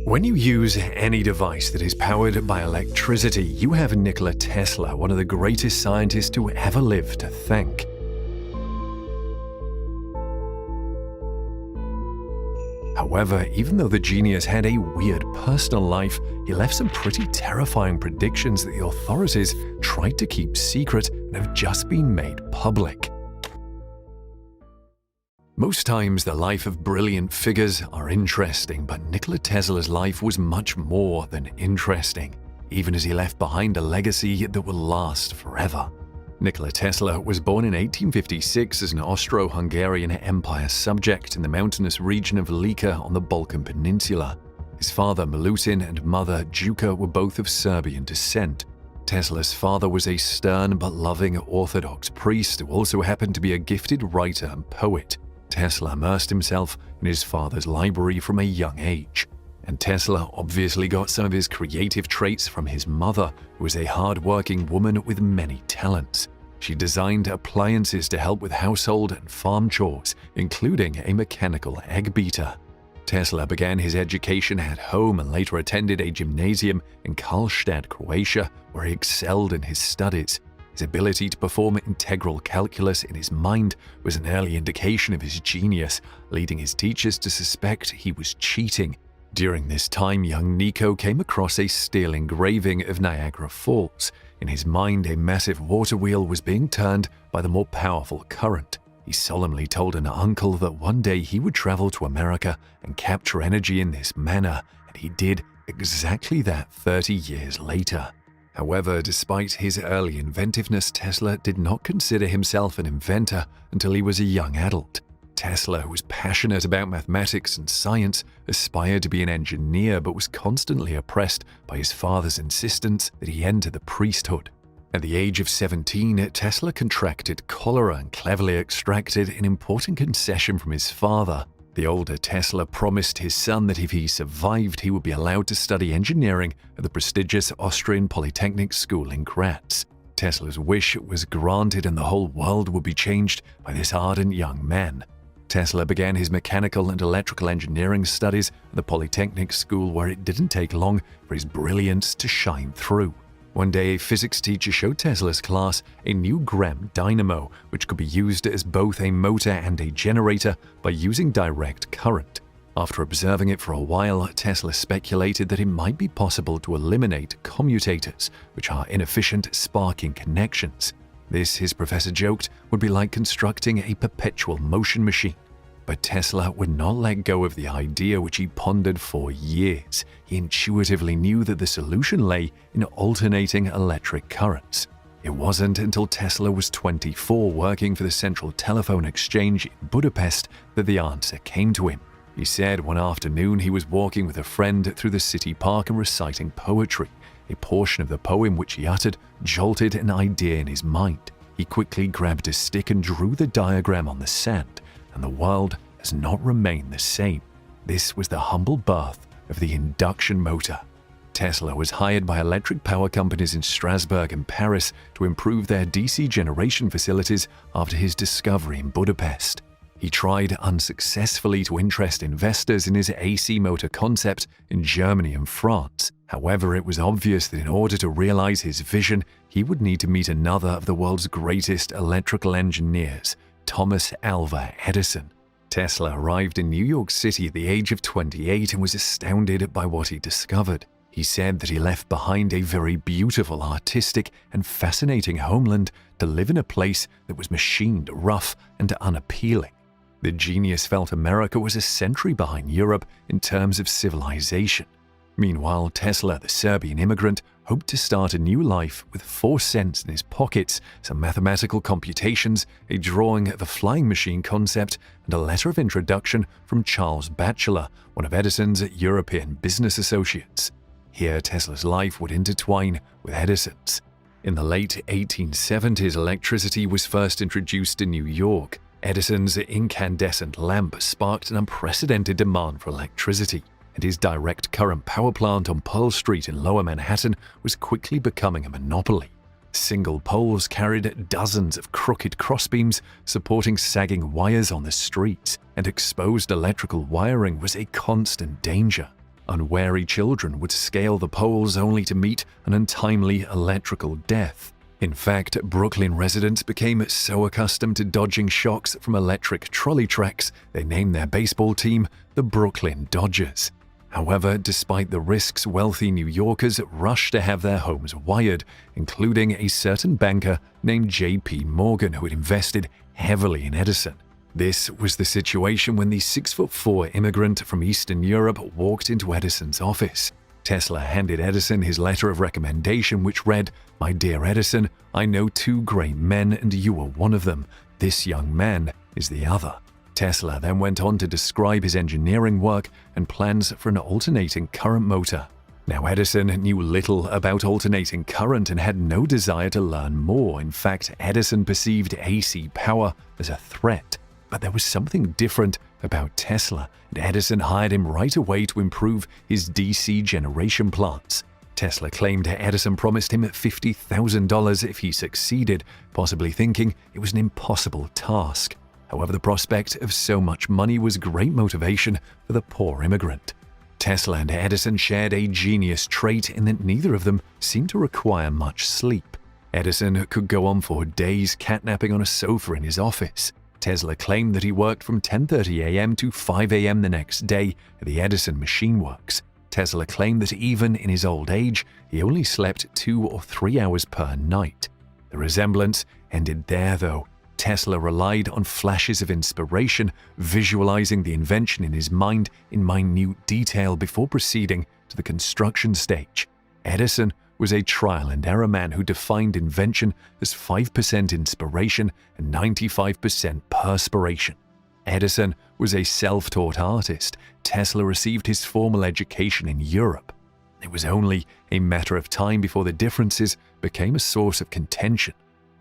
When you use any device that is powered by electricity, you have Nikola Tesla, one of the greatest scientists to ever live, to thank. However, even though the genius had a weird personal life, he left some pretty terrifying predictions that the authorities tried to keep secret and have just been made public. Most times, the life of brilliant figures are interesting, but Nikola Tesla's life was much more than interesting, even as he left behind a legacy that will last forever. Nikola Tesla was born in 1856 as an Austro-Hungarian Empire subject in the mountainous region of Lika on the Balkan Peninsula. His father, Milutin, and mother, Juka, were both of Serbian descent. Tesla's father was a stern but loving Orthodox priest who also happened to be a gifted writer and poet. Tesla immersed himself in his father's library from a young age. And Tesla obviously got some of his creative traits from his mother, who was a hard-working woman with many talents. She designed appliances to help with household and farm chores, including a mechanical egg beater. Tesla began his education at home and later attended a gymnasium in Karlstad, Croatia, where he excelled in his studies. His ability to perform integral calculus in his mind was an early indication of his genius, leading his teachers to suspect he was cheating. During this time, young Nico came across a steel engraving of Niagara Falls. In his mind, a massive water wheel was being turned by the more powerful current. He solemnly told an uncle that one day he would travel to America and capture energy in this manner, and he did exactly that 30 years later. However, despite his early inventiveness, Tesla did not consider himself an inventor until he was a young adult. Tesla, who was passionate about mathematics and science, aspired to be an engineer but was constantly oppressed by his father's insistence that he enter the priesthood. At the age of 17, Tesla contracted cholera and cleverly extracted an important concession from his father. The older Tesla promised his son that if he survived, he would be allowed to study engineering at the prestigious Austrian Polytechnic School in Graz. Tesla's wish was granted and the whole world would be changed by this ardent young man. Tesla began his mechanical and electrical engineering studies at the Polytechnic School, where it didn't take long for his brilliance to shine through. One day, a physics teacher showed Tesla's class a new Gramme dynamo, which could be used as both a motor and a generator by using direct current. After observing it for a while, Tesla speculated that it might be possible to eliminate commutators, which are inefficient sparking connections. This, his professor joked, would be like constructing a perpetual motion machine. But Tesla would not let go of the idea, which he pondered for years. He intuitively knew that the solution lay in alternating electric currents. It wasn't until Tesla was 24, working for the Central Telephone Exchange in Budapest, that the answer came to him. He said one afternoon he was walking with a friend through the city park and reciting poetry. A portion of the poem which he uttered jolted an idea in his mind. He quickly grabbed a stick and drew the diagram on the sand, and the world has not remained the same. This was the humble birth of the induction motor. Tesla was hired by electric power companies in Strasbourg and Paris to improve their DC generation facilities after his discovery in Budapest. He tried unsuccessfully to interest investors in his AC motor concept in Germany and France. However, it was obvious that in order to realize his vision, he would need to meet another of the world's greatest electrical engineers, Thomas Alva Edison. Tesla arrived in New York City at the age of 28 and was astounded by what he discovered. He said that he left behind a very beautiful, artistic, and fascinating homeland to live in a place that was machined, rough, and unappealing. The genius felt America was a century behind Europe in terms of civilization. Meanwhile, Tesla, the Serbian immigrant, hoped to start a new life with 4 cents in his pockets, some mathematical computations, a drawing of a flying machine concept, and a letter of introduction from Charles Batchelor, one of Edison's European business associates. Here, Tesla's life would intertwine with Edison's. In the late 1870s, electricity was first introduced in New York. Edison's incandescent lamp sparked an unprecedented demand for electricity, and his direct current power plant on Pearl Street in Lower Manhattan was quickly becoming a monopoly. Single poles carried dozens of crooked crossbeams supporting sagging wires on the streets, and exposed electrical wiring was a constant danger. unwary children would scale the poles only to meet an untimely electrical death. In fact, Brooklyn residents became so accustomed to dodging shocks from electric trolley tracks, they named their baseball team the Brooklyn Dodgers. However, despite the risks, wealthy New Yorkers rushed to have their homes wired, including a certain banker named J.P. Morgan who had invested heavily in Edison. This was the situation when the 6'4" immigrant from Eastern Europe walked into Edison's office. Tesla handed Edison his letter of recommendation, which read, "My dear Edison, I know two great men and you are one of them. This young man is the other." Tesla then went on to describe his engineering work and plans for an alternating current motor. Now, Edison knew little about alternating current and had no desire to learn more. In fact, Edison perceived AC power as a threat. But there was something different about Tesla, and Edison hired him right away to improve his DC generation plants. Tesla claimed Edison promised him $50,000 if he succeeded, possibly thinking it was an impossible task. However, the prospect of so much money was great motivation for the poor immigrant. Tesla and Edison shared a genius trait in that neither of them seemed to require much sleep. Edison could go on for days catnapping on a sofa in his office. Tesla claimed that he worked from 10:30 a.m. to 5 a.m. the next day at the Edison Machine Works. Tesla claimed that even in his old age, he only slept 2 or 3 hours per night. The resemblance ended there, though. Tesla relied on flashes of inspiration, visualizing the invention in his mind in minute detail before proceeding to the construction stage. Edison was a trial-and-error man who defined invention as 5% inspiration and 95% perspiration. Edison was a self-taught artist. Tesla received his formal education in Europe. It was only a matter of time before the differences became a source of contention.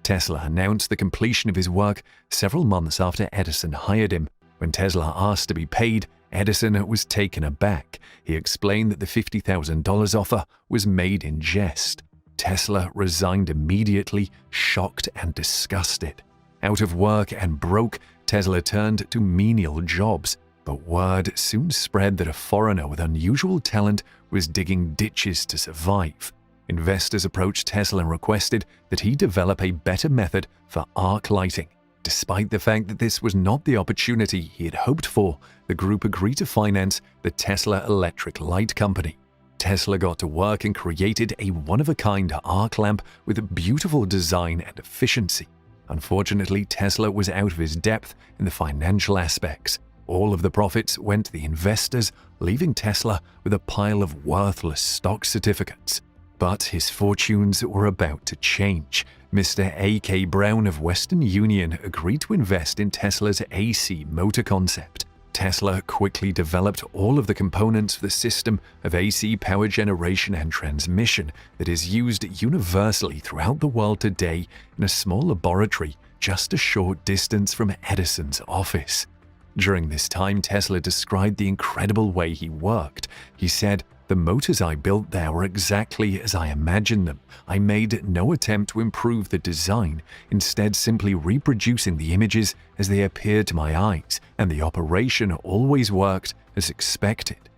Tesla announced the completion of his work several months after Edison hired him. When Tesla asked to be paid, Edison was taken aback. He explained that the $50,000 offer was made in jest. Tesla resigned immediately, shocked and disgusted. Out of work and broke, Tesla turned to menial jobs. But word soon spread that a foreigner with unusual talent was digging ditches to survive. Investors approached Tesla and requested that he develop a better method for arc lighting. Despite the fact that this was not the opportunity he had hoped for, the group agreed to finance the Tesla Electric Light Company. Tesla got to work and created a one-of-a-kind arc lamp with beautiful design and efficiency. Unfortunately, Tesla was out of his depth in the financial aspects. All of the profits went to the investors, leaving Tesla with a pile of worthless stock certificates. But his fortunes were about to change. Mr. A.K. Brown of Western Union agreed to invest in Tesla's AC motor concept. Tesla quickly developed all of the components for the system of AC power generation and transmission that is used universally throughout the world today in a small laboratory just a short distance from Edison's office. During this time, Tesla described the incredible way he worked. He said, "The motors I built there were exactly as I imagined them. I made no attempt to improve the design, instead simply reproducing the images as they appeared to my eyes, and the operation always worked as expected."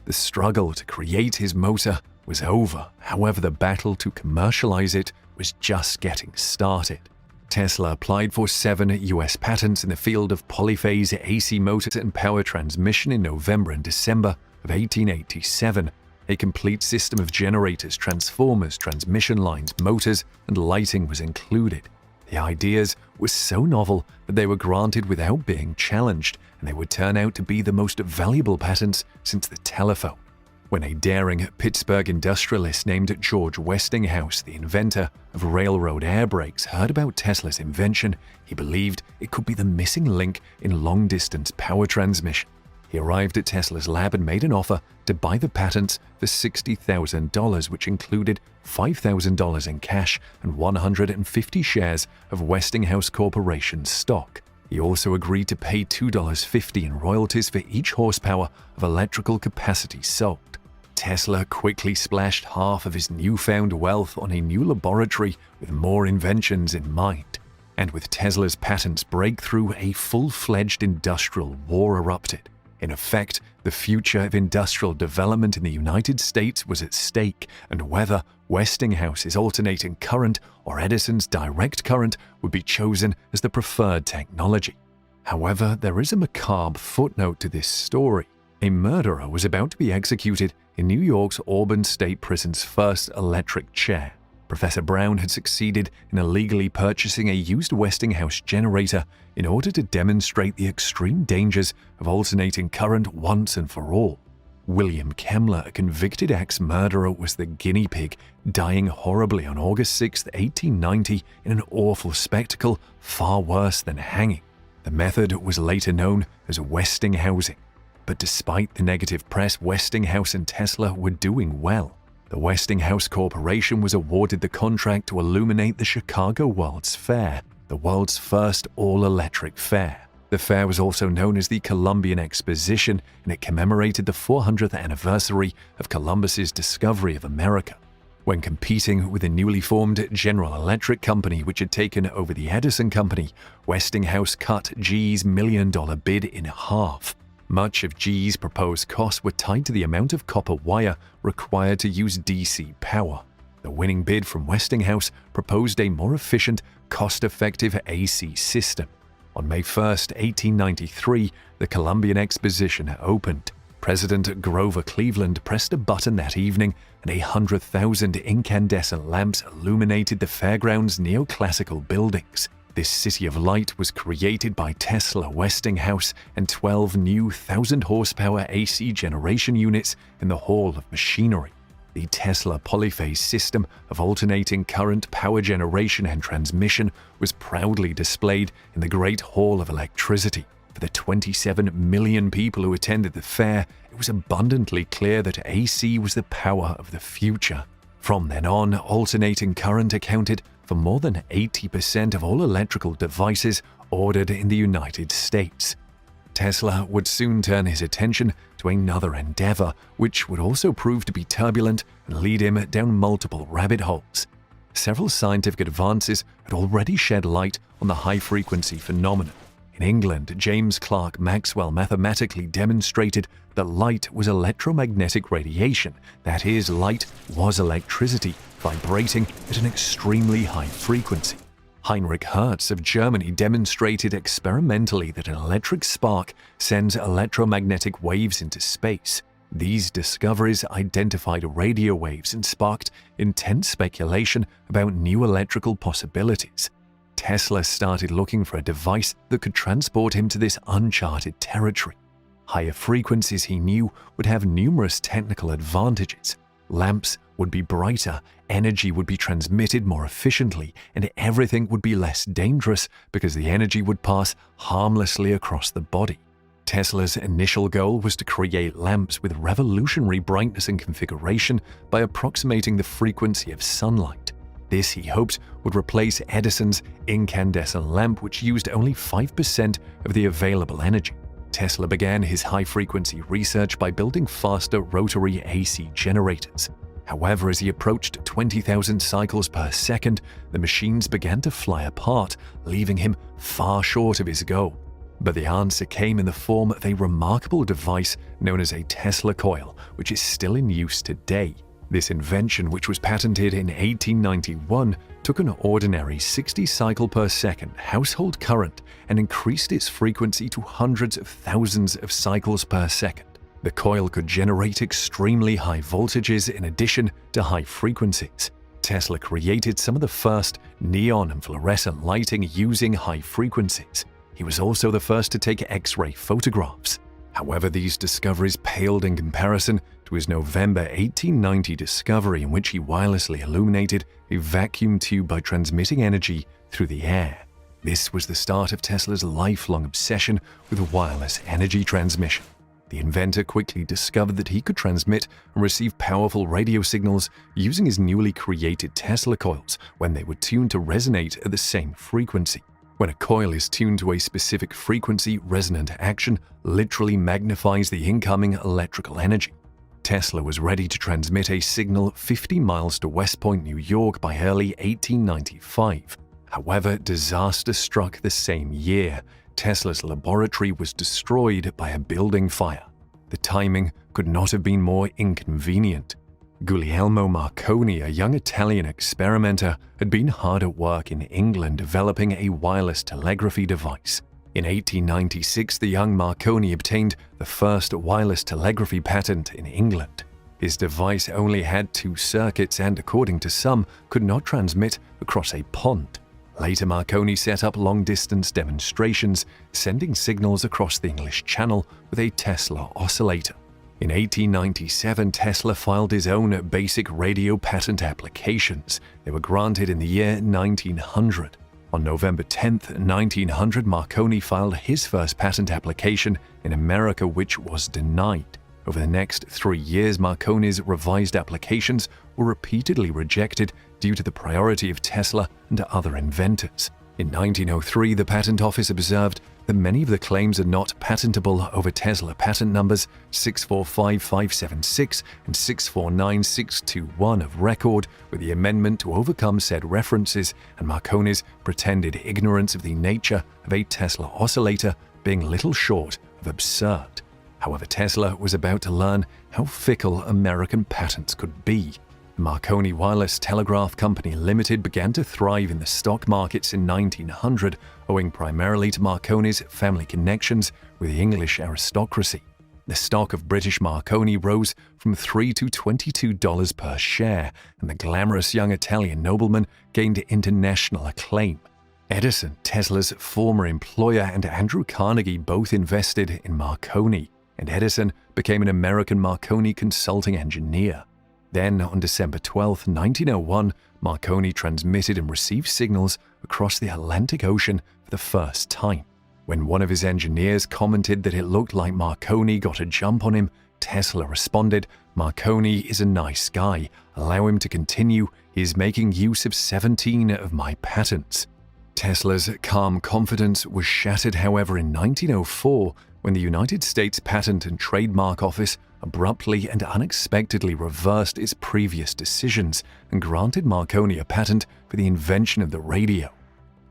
The struggle to create his motor was over. However, the battle to commercialize it was just getting started. Tesla applied for 7 US patents in the field of polyphase AC motors and power transmission in November and December of 1887. A complete system of generators, transformers, transmission lines, motors, and lighting was included. The ideas were so novel that they were granted without being challenged, and they would turn out to be the most valuable patents since the telephone. When a daring Pittsburgh industrialist named George Westinghouse, the inventor of railroad air brakes, heard about Tesla's invention, he believed it could be the missing link in long-distance power transmission. He arrived at Tesla's lab and made an offer to buy the patents for $60,000, which included $5,000 in cash and 150 shares of Westinghouse Corporation stock. He also agreed to pay $2.50 in royalties for each horsepower of electrical capacity sold. Tesla quickly splashed half of his newfound wealth on a new laboratory with more inventions in mind. And with Tesla's patents breakthrough, a full-fledged industrial war erupted. In effect, the future of industrial development in the United States was at stake, and whether Westinghouse's alternating current or Edison's direct current would be chosen as the preferred technology. However, there is a macabre footnote to this story. A murderer was about to be executed in New York's Auburn State Prison's first electric chair. Professor Brown had succeeded in illegally purchasing a used Westinghouse generator in order to demonstrate the extreme dangers of alternating current once and for all. William Kemmler, a convicted ex-murderer, was the guinea pig, dying horribly on August 6, 1890, in an awful spectacle far worse than hanging. The method was later known as Westinghousing. But despite the negative press, Westinghouse and Tesla were doing well. The Westinghouse Corporation was awarded the contract to illuminate the Chicago World's Fair, the world's first all-electric fair. The fair was also known as the Columbian Exposition, and it commemorated the 400th anniversary of Columbus's discovery of America. When competing with the newly formed General Electric Company, which had taken over the Edison Company, Westinghouse cut GE's million-dollar bid in half. Much of GE's proposed costs were tied to the amount of copper wire required to use DC power. The winning bid from Westinghouse proposed a more efficient, cost-effective AC system. On May 1, 1893, the Columbian Exposition opened. President Grover Cleveland pressed a button that evening, and 100,000 incandescent lamps illuminated the fairground's neoclassical buildings. This city of light was created by Tesla Westinghouse and 12 new 1,000-horsepower AC generation units in the Hall of Machinery. The Tesla polyphase system of alternating current power generation and transmission was proudly displayed in the Great Hall of Electricity. For the 27 million people who attended the fair, it was abundantly clear that AC was the power of the future. From then on, alternating current accounted for more than 80% of all electrical devices ordered in the United States. Tesla would soon turn his attention to another endeavor, which would also prove to be turbulent and lead him down multiple rabbit holes. Several scientific advances had already shed light on the high-frequency phenomenon. In England, James Clerk Maxwell mathematically demonstrated that light was electromagnetic radiation, that is, light was electricity vibrating at an extremely high frequency. Heinrich Hertz of Germany demonstrated experimentally that an electric spark sends electromagnetic waves into space. These discoveries identified radio waves and sparked intense speculation about new electrical possibilities. Tesla started looking for a device that could transport him to this uncharted territory. Higher frequencies, he knew, would have numerous technical advantages. Lamps would be brighter, energy would be transmitted more efficiently, and everything would be less dangerous because the energy would pass harmlessly across the body. Tesla's initial goal was to create lamps with revolutionary brightness and configuration by approximating the frequency of sunlight. This, he hoped, would replace Edison's incandescent lamp, which used only 5% of the available energy. Tesla began his high-frequency research by building faster rotary AC generators. However, as he approached 20,000 cycles per second, the machines began to fly apart, leaving him far short of his goal. But the answer came in the form of a remarkable device known as a Tesla coil, which is still in use today. This invention, which was patented in 1891, took an ordinary 60 cycle per second household current and increased its frequency to hundreds of thousands of cycles per second. The coil could generate extremely high voltages in addition to high frequencies. Tesla created some of the first neon and fluorescent lighting using high frequencies. He was also the first to take X-ray photographs. However, these discoveries paled in comparison to his November 1890 discovery, in which he wirelessly illuminated a vacuum tube by transmitting energy through the air. This was the start of Tesla's lifelong obsession with wireless energy transmission. The inventor quickly discovered that he could transmit and receive powerful radio signals using his newly created Tesla coils when they were tuned to resonate at the same frequency. When a coil is tuned to a specific frequency, resonant action literally magnifies the incoming electrical energy. Tesla was ready to transmit a signal 50 miles to West Point, New York by early 1895. However, disaster struck the same year. Tesla's laboratory was destroyed by a building fire. The timing could not have been more inconvenient. Guglielmo Marconi, a young Italian experimenter, had been hard at work in England developing a wireless telegraphy device. In 1896, the young Marconi obtained the first wireless telegraphy patent in England. His device only had 2 circuits and, according to some, could not transmit across a pond. Later, Marconi set up long-distance demonstrations, sending signals across the English Channel with a Tesla oscillator. In 1897, Tesla filed his own basic radio patent applications. They were granted in the year 1900. On November 10, 1900, Marconi filed his first patent application in America, which was denied. Over the next 3 years, Marconi's revised applications were repeatedly rejected due to the priority of Tesla and other inventors. In 1903, the Patent Office observed that many of the claims are not patentable over Tesla patent numbers 645576 and 649621 of record, with the amendment to overcome said references and Marconi's pretended ignorance of the nature of a Tesla oscillator being little short of absurd. However, Tesla was about to learn how fickle American patents could be. The Marconi Wireless Telegraph Company Limited began to thrive in the stock markets in 1900, owing primarily to Marconi's family connections with the English aristocracy. The stock of British Marconi rose from $3 to $22 per share, and the glamorous young Italian nobleman gained international acclaim. Edison, Tesla's former employer, and Andrew Carnegie both invested in Marconi, and Edison became an American Marconi consulting engineer. Then, on December 12, 1901, Marconi transmitted and received signals across the Atlantic Ocean for the first time. When one of his engineers commented that it looked like Marconi got a jump on him, Tesla responded, "Marconi is a nice guy. Allow him to continue. He is making use of 17 of my patents." Tesla's calm confidence was shattered, however, in 1904, when the United States Patent and Trademark Office abruptly and unexpectedly reversed its previous decisions and granted Marconi a patent for the invention of the radio.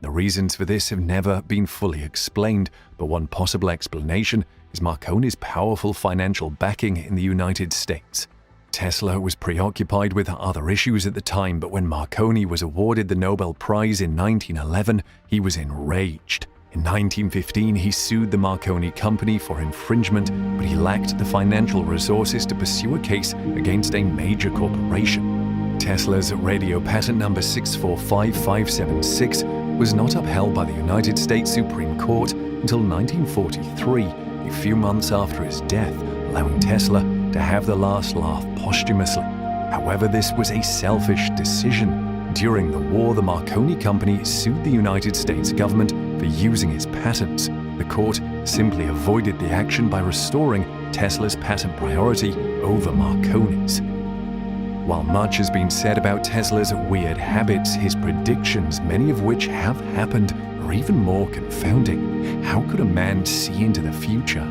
The reasons for this have never been fully explained, but one possible explanation is Marconi's powerful financial backing in the United States. Tesla was preoccupied with other issues at the time, but when Marconi was awarded the Nobel Prize in 1911, he was enraged. In 1915, he sued the Marconi Company for infringement, but he lacked the financial resources to pursue a case against a major corporation. Tesla's radio patent number 645576 was not upheld by the United States Supreme Court until 1943, a few months after his death, allowing Tesla to have the last laugh posthumously. However, this was a selfish decision. During the war, the Marconi Company sued the United States government for using his patents. The court simply avoided the action by restoring Tesla's patent priority over Marconi's. While much has been said about Tesla's weird habits, his predictions, many of which have happened, are even more confounding. How could a man see into the future?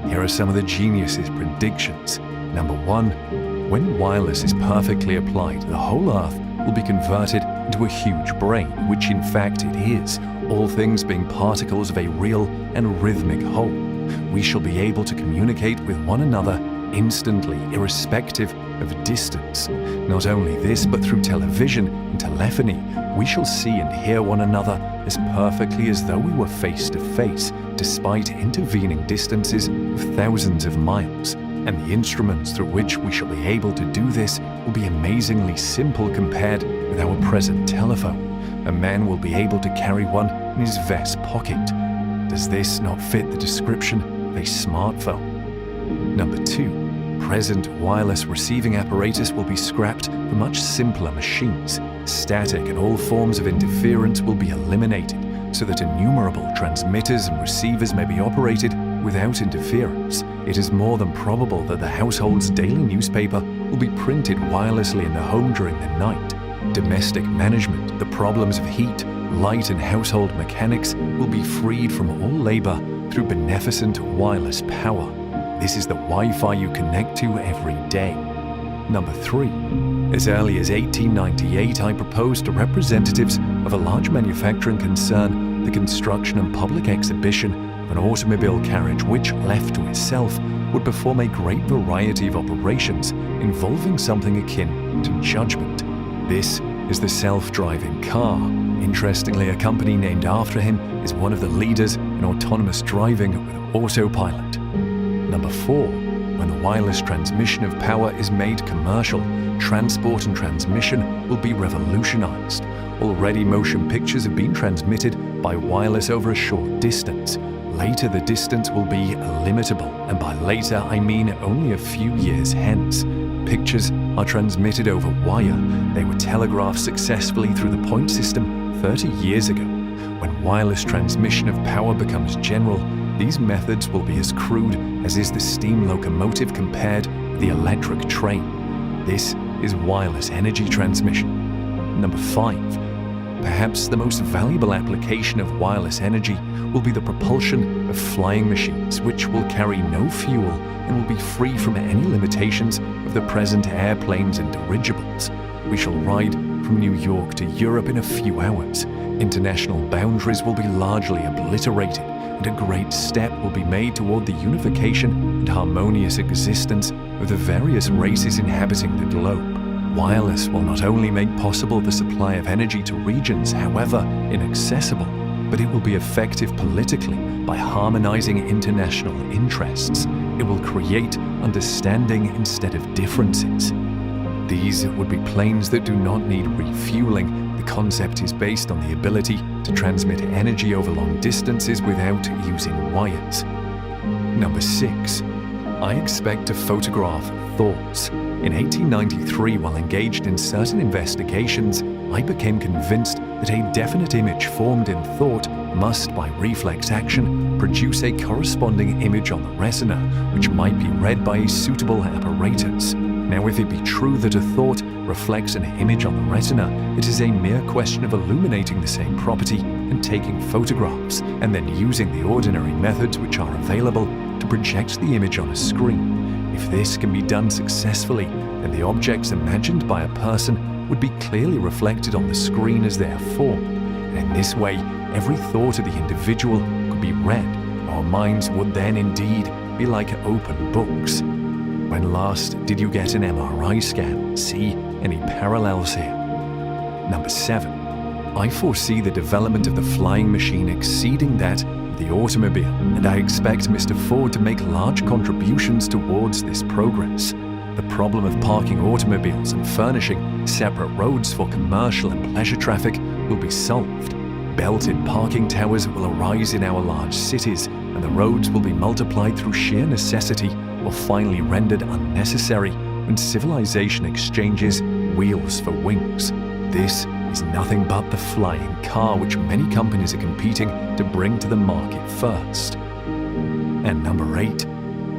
Here are some of the genius's predictions. Number 1. When wireless is perfectly applied, the whole Earth will be converted into a huge brain, which in fact it is, all things being particles of a real and rhythmic whole. We shall be able to communicate with one another instantly, irrespective of distance. Not only this, but through television and telephony, we shall see and hear one another as perfectly as though we were face to face, despite intervening distances of thousands of miles. And the instruments through which we shall be able to do this will be amazingly simple compared with our present telephone. A man will be able to carry one in his vest pocket. Does this not fit the description of a smartphone? Number 2. Present wireless receiving apparatus will be scrapped for much simpler machines. Static and all forms of interference will be eliminated, so that innumerable transmitters and receivers may be operated without interference. It is more than probable that the household's daily newspaper will be printed wirelessly in the home during the night. Domestic management, the problems of heat, light, and household mechanics will be freed from all labor through beneficent wireless power. This is the Wi-Fi you connect to every day. Number 3. As early as 1898, I proposed to representatives of a large manufacturing concern the construction and public exhibition of an automobile carriage which, left to itself, would perform a great variety of operations involving something akin to judgment. This is the self-driving car. Interestingly, a company named after him is one of the leaders in autonomous driving with autopilot. Number 4. When the wireless transmission of power is made commercial, transport and transmission will be revolutionized. Already motion pictures have been transmitted by wireless over a short distance. Later the distance will be illimitable, and by later I mean only a few years hence. Pictures are transmitted over wire. They were telegraphed successfully through the point system 30 years ago. When wireless transmission of power becomes general, these methods will be as crude as is the steam locomotive compared with the electric train. This is wireless energy transmission. Number 5. Perhaps the most valuable application of wireless energy will be the propulsion of flying machines, which will carry no fuel and will be free from any limitations of the present airplanes and dirigibles. We shall ride from New York to Europe in a few hours. International boundaries will be largely obliterated, and a great step will be made toward the unification and harmonious existence of the various races inhabiting the globe. Wireless will not only make possible the supply of energy to regions, however inaccessible, but it will be effective politically by harmonizing international interests. It will create understanding instead of differences. These would be planes that do not need refueling. The concept is based on the ability to transmit energy over long distances without using wires. Number 6. I expect to photograph thoughts. In 1893, while engaged in certain investigations, I became convinced that a definite image formed in thought must, by reflex action, produce a corresponding image on the retina, which might be read by a suitable apparatus. Now, if it be true that a thought reflects an image on the retina, it is a mere question of illuminating the same property and taking photographs, and then using the ordinary methods which are available to project the image on a screen. If this can be done successfully, then the objects imagined by a person would be clearly reflected on the screen as they are formed, and in this way, every thought of the individual could be read. Our minds would then indeed be like open books. When last did you get an MRI scan? See any parallels here? Number 7. I foresee the development of the flying machine exceeding that of the automobile, and I expect Mr. Ford to make large contributions towards this progress. The problem of parking automobiles and furnishing separate roads for commercial and pleasure traffic will be solved. Belted parking towers will arise in our large cities, and the roads will be multiplied through sheer necessity or finally rendered unnecessary when civilization exchanges wheels for wings. This is nothing but the flying car which many companies are competing to bring to the market first. And number 8.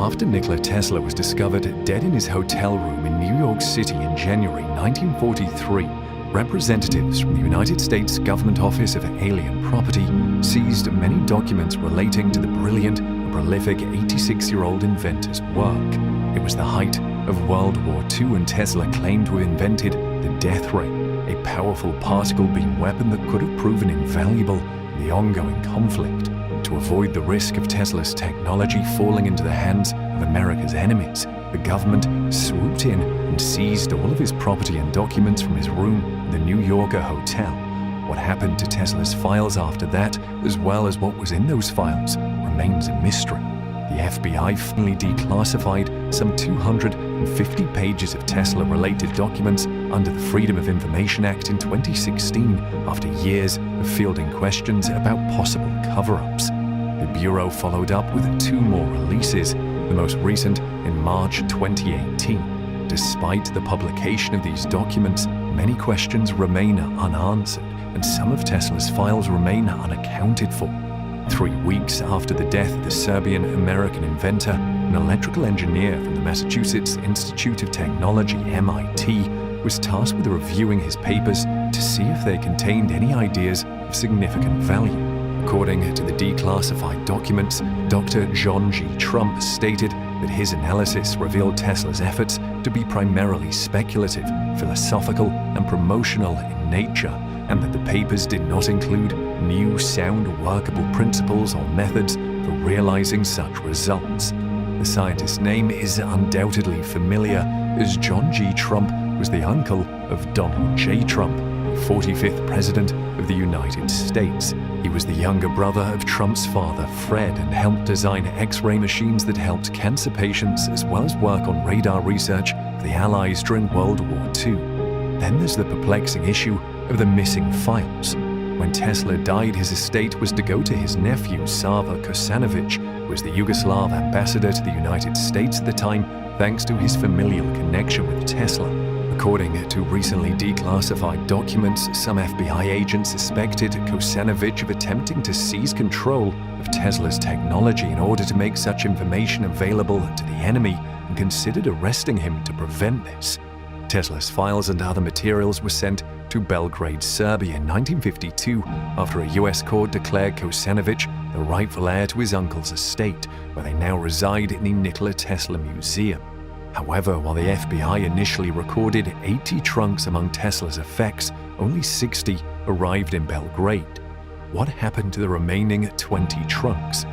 After Nikola Tesla was discovered dead in his hotel room in New York City in January 1943, representatives from the United States Government Office of Alien Property seized many documents relating to the brilliant and prolific 86-year-old inventor's work. It was the height of World War II, and Tesla claimed to have invented the death ray, a powerful particle beam weapon that could have proven invaluable in the ongoing conflict. To avoid the risk of Tesla's technology falling into the hands of America's enemies, the government swooped in and seized all of his property and documents from his room in the New Yorker hotel. What happened to Tesla's files after that, as well as what was in those files, remains a mystery. The FBI finally declassified some 250 pages of Tesla-related documents under the Freedom of Information Act in 2016 after years of fielding questions about possible cover-ups. The Bureau followed up with 2 more releases, the most recent in March 2018. Despite the publication of these documents, many questions remain unanswered, and some of Tesla's files remain unaccounted for. 3 weeks after the death of the Serbian-American inventor, an electrical engineer from the Massachusetts Institute of Technology, MIT, was tasked with reviewing his papers to see if they contained any ideas of significant value. According to the declassified documents, Dr. John G. Trump stated that his analysis revealed Tesla's efforts to be primarily speculative, philosophical, and promotional in nature, and that the papers did not include new, sound, workable principles or methods for for realizing such results. The scientist's name is undoubtedly familiar, as John G. Trump was the uncle of Donald J. Trump, the 45th President of the United States. He was the younger brother of Trump's father, Fred, and helped design X-ray machines that helped cancer patients, as well as work on radar research for the Allies during World War II. Then there's the perplexing issue of the missing files. When Tesla died, his estate was to go to his nephew, Sava Kosanovic, who was the Yugoslav ambassador to the United States at the time, thanks to his familial connection with Tesla. According to recently declassified documents, some FBI agents suspected Kosanovic of attempting to seize control of Tesla's technology in order to make such information available to the enemy, and considered arresting him to prevent this. Tesla's files and other materials were sent to Belgrade, Serbia in 1952 after a US court declared Kosanovic the rightful heir to his uncle's estate, where they now reside in the Nikola Tesla Museum. However, while the FBI initially recorded 80 trunks among Tesla's effects, only 60 arrived in Belgrade. What happened to the remaining 20 trunks?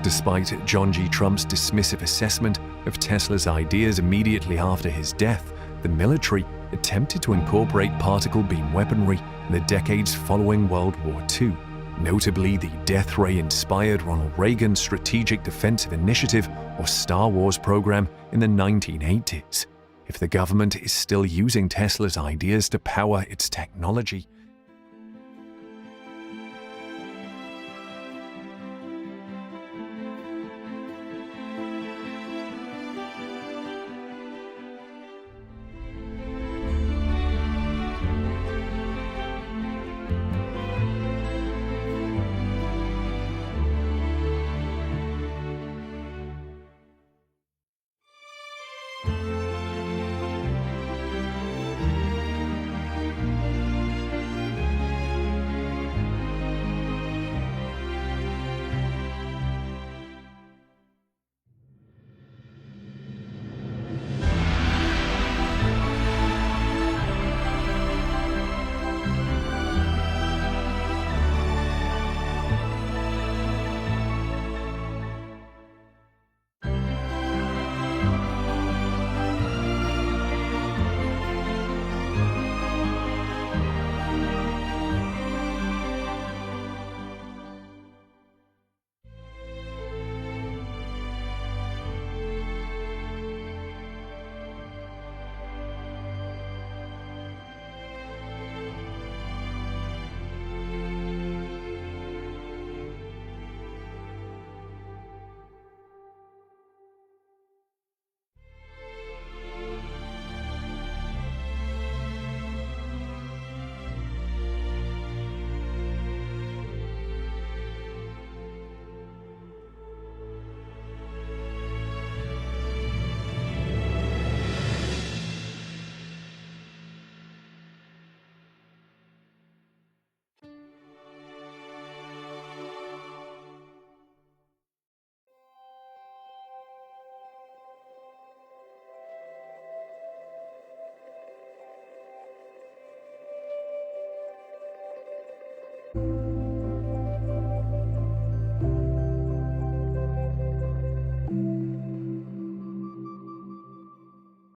Despite John G. Trump's dismissive assessment of Tesla's ideas immediately after his death, the military attempted to incorporate particle beam weaponry in the decades following World War II, notably the death ray-inspired Ronald Reagan Strategic Defensive Initiative, or Star Wars program, in the 1980s. If the government is still using Tesla's ideas to power its technology,